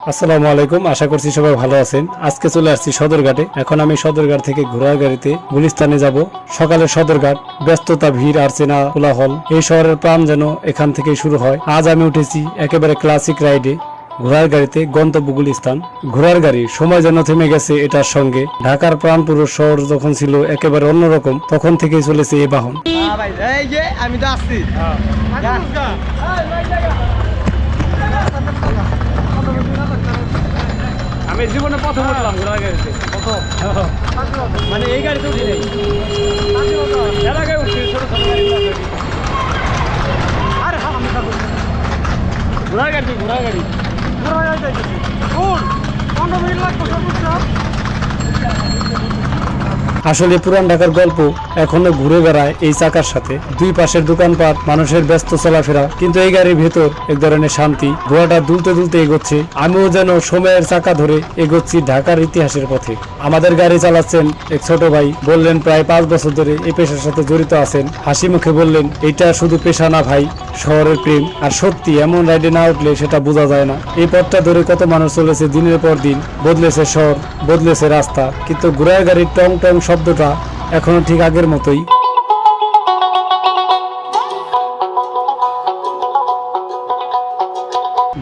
আসসালামু আলাইকুম, আশা করছি সবাই ভালো আছেন। আজকে চলে আসছি সদরঘাটে। এখন আমি সদরঘাট থেকে ঘোড়ার গাড়িতে গুলিস্তানে যাব। সকালে সদরঘাট, ব্যস্ততা, ভিড় আর চেনা কোলাহল, এই শহরের প্রাণ যেন এখান থেকেই শুরু হয়। আজ আমি উঠেছি একেবারে ক্লাসিক রাইডে, ঘোড়ার গাড়িতে, গন্তব্য গুলিস্তান। ঘোড়ার গাড়ি, সময় যেন থেমে গেছে এটার সঙ্গে। ঢাকার প্রাণপুরুষ শহর যখন ছিল একেবারে অন্যরকম, তখন থেকেই চলেছে এই বাহন। আমি তো আসছি। আমি জীবনে প্রথম উঠলাম ঘোড়ার গাড়িতে, মানে এই গাড়িতে উঠি নাই, এর আগে উঠছি ছোট ছোট গাড়ি। ঘোড়ার গাড়ি আসলে পুরান ঢাকার গল্প এখনো ঘুরে বেড়ায় এই চাকার সাথে। দুই পাশের দোকানপাট, মানুষের ব্যস্ত চলাফেরা, কিন্তু এই গাড়ির ভেতর এক ধরনের শান্তি। ঘোড়াটা দুলতে দুলতে এগোচ্ছে, আমিও যেন সময়ের চাকা ধরে এগোচ্ছি ঢাকার ইতিহাসের পথে। আমাদের গাড়ি চালাচ্ছেন এক ছোট ভাই, বললেন প্রায় 5 বছর ধরে এই পেশার সাথে জড়িত আছেন। হাসি মুখে বললেন, এটা শুধু পেশা না ভাই, শহরের প্রেম। আর সত্যি, এমন রাইডে না উঠলে সেটা বোঝা যায় না। এই পথটা ধরে কত মানুষ চলেছে দিনের পর দিন, বদলেছে শহর, বদলেছে রাস্তা, কিন্তু ঘোড়ার গাড়ির টং টং শব্দটা এখনো ঠিক আগের মতোই।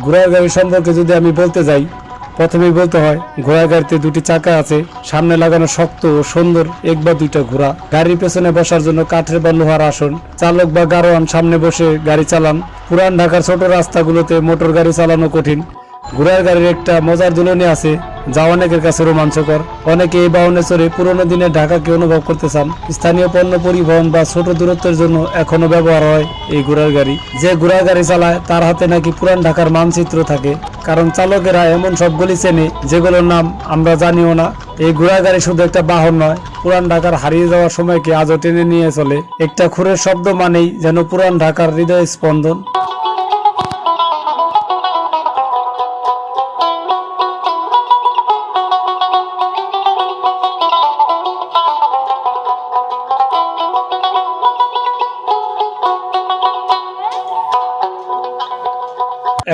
ঘোড়ার গাড়ি সম্পর্কে যদি আমি বলতে যাই, প্রথমেই বলতে হয় ঘোড়ার গাড়িতে দুটি চাকা আছে, সামনে লাগানো শক্ত ও সুন্দর এক বা দুইটা ঘোড়া। গাড়ির পেছনে বসার জন্য কাঠের বা লোহার আসন। চালক বা গাড়োয়ান সামনে বসে গাড়ি চালান। পুরান ঢাকার ছোট রাস্তাগুলোতে মোটর গাড়ি চালানো কঠিন। ঘোড়ার গাড়ির একটা মজার দুলনি আছে, যা অনেকের কাছে রোমাঞ্চকর। অনেকে এই বাহনে চড়ে পুরোনো দিনের ঢাকাকে অনুভব করতে চান। স্থানীয় পণ্য পরিবহন বা ছোট দূরত্বের জন্য এখনো ব্যবহার হয় এই ঘোড়ার গাড়ি। যে ঘোড়ার গাড়ি চালায় তার হাতে নাকি পুরান ঢাকার মানচিত্র থাকে, কারণ চালকেরা এমন সব গলি চেনে যেগুলোর নাম আমরা জানিও না। এই ঘোড়ার গাড়ি শুধু একটা বাহন নয়, পুরান ঢাকার হারিয়ে যাওয়ার সময়কে আজও টেনে নিয়ে চলে। একটা খুরের শব্দ মানেই যেন পুরান ঢাকার হৃদয় স্পন্দন।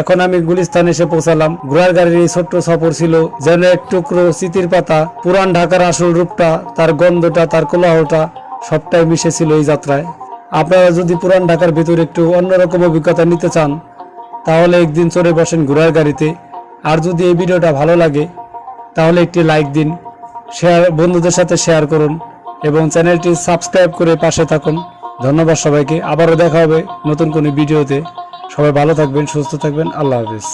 এখন আমি গুলিস্তান এসে পৌঁছালাম। ঘোড়ার গাড়ির এই ছোট্ট সফর ছিল যেন এক টুকরো স্মৃতির পাতা। পুরান ঢাকার আসল রূপটা, তার গন্ধটা, তার কোলাহলটা সবটাই মিশেছিল এই যাত্রায়। আপনারা যদি পুরান ঢাকার ভিতরে একটু অন্যরকম অভিজ্ঞতা নিতে চান, তাহলে একদিন চড়ে বসেন ঘোড়ার গাড়িতে। আর যদি এই ভিডিওটা ভালো লাগে তাহলে একটি লাইক দিন, বন্ধুদের সাথে শেয়ার করুন এবং চ্যানেলটি সাবস্ক্রাইব করে পাশে থাকুন। ধন্যবাদ সবাইকে। আবারও দেখা হবে নতুন কোনো ভিডিওতে। সবাই ভালো থাকবেন, সুস্থ থাকবেন। আল্লাহ হাফেজ।